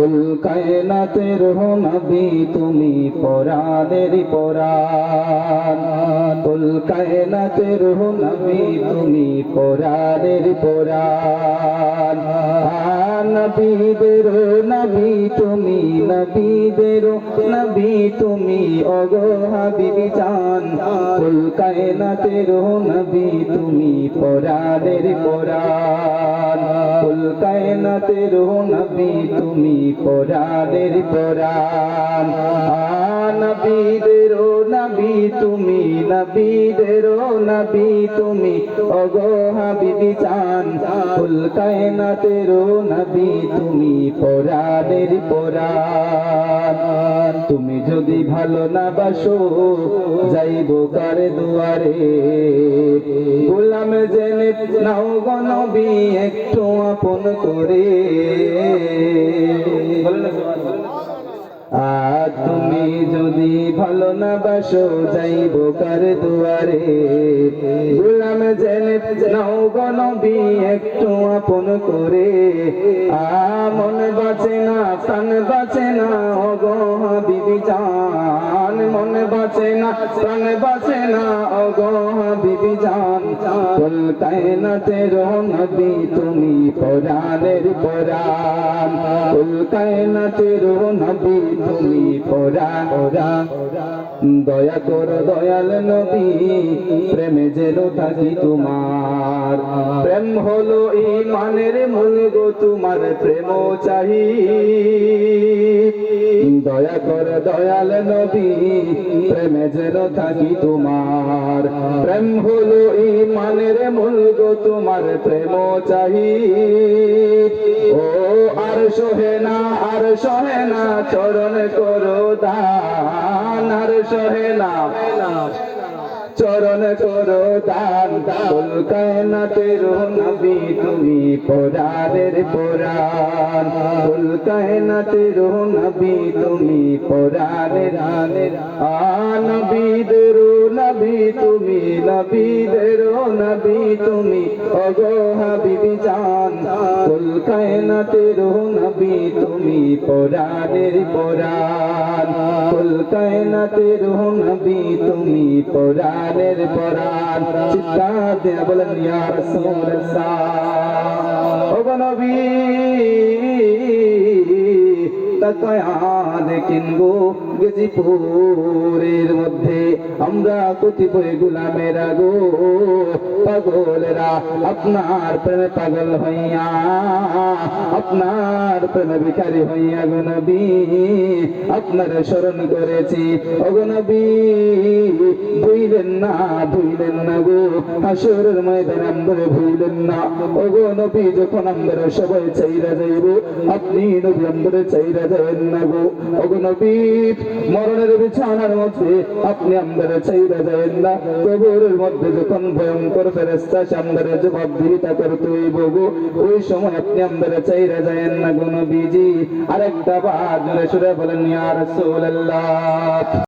কুল কায়নাতের নবী তুমি পরাণের পরাণ কুল কায়নাতের নবী তুমি পরাণের পরাণ নবীদের নবী তুমি নবীদের নবী তুমি ওগো হাবিবি জান কুল কায়নাতের নবী তুমি পরাণের পরাণ কুল কায়নাতের নবী তুমি পরাণের পরাণ নবীদের নবী তুমি নবীদের নবী তুমি ওগো হাবিবি জান কুল কায়নাতের নবী তুমি পরাণের পরাণ তুমি যদি ভালো না বাসো যাইবো কার দুয়ারে গোলাম জেনে নাও গো নবী একটু আপন করে তুমি যদি ভালো না বাসো যাইবো কার দুয়ারে গোলাম জেনে নাও গো নবী একটু আপন করে মন বাঁচে না প্রাণ বাঁচে না ওগো হাবিবি জান মন বাঁচে না প্রাণ বাঁচে না ওগো হাবিবি জান কুল কায়নাতের নবী তুমি পরাণের পরাণ কুল কায়নাতের নবী তুমি পরাণ দয়া করো দয়াল নবী প্রেমে যেন থাকি তোমার প্রেম হলো ঈমানের মূল গো তোমার প্রেম চাহি দয়া করো দয়াল নবী প্রেমে যেন থাকি তোমার প্রেম হলো ঈমানের মূল গো তোমার প্রেম চাহি ও আর সহে না চরণ করো দান আর সহে না চরণ করো দান কুল কায়নাতের নবী তুমি পরাণের পরাণ কুল কায়নাতের নবী তুমি পরাণের নবীদের নবী তুমি নবীদের নবী তুমি ওগো হাবিবি জান কুল কায়নাতের নবী তুমি পরাণের পরাণ কুল কায়নাতের নবী তুমি পরাণের পরাণ চিৎকার দিয়ে বলেন ইয়া রাসূলুল্লাহ ওগো নবী তাকায়া কিনবো গাজীপুরের মধ্যে আমরা কতিপয় গোলামেরা গো পাগলেরা আপনার প্রেমে পাগল হইয়া আপনার প্রেমে ভিখারি হইয়া গো নবী আপনার স্মরণ করেছি ওগো নবী ভুইলেন না গো হাসরের ময়দানে আমরা ভুইলেন না ওগো নবী যখন আমরা সবাই চাইরা যাইব আপনি নবী আমরা চাইরা যাবেন না গো ওগো নবী মরণের বিছানার মধ্যে আপনি আমরা চাইরা যাবেন না কবরের মধ্যে যখন ভয়ঙ্কর ফেরেশতা আমাদের জবাবদিহিতা করতে হইব গো ওই সময় আপনি আমরা চাইরা যাবেন না গো নবীজি আরেকটা বার জোরে সুরে বলেন ইয়া রাসূলুল্লাহ।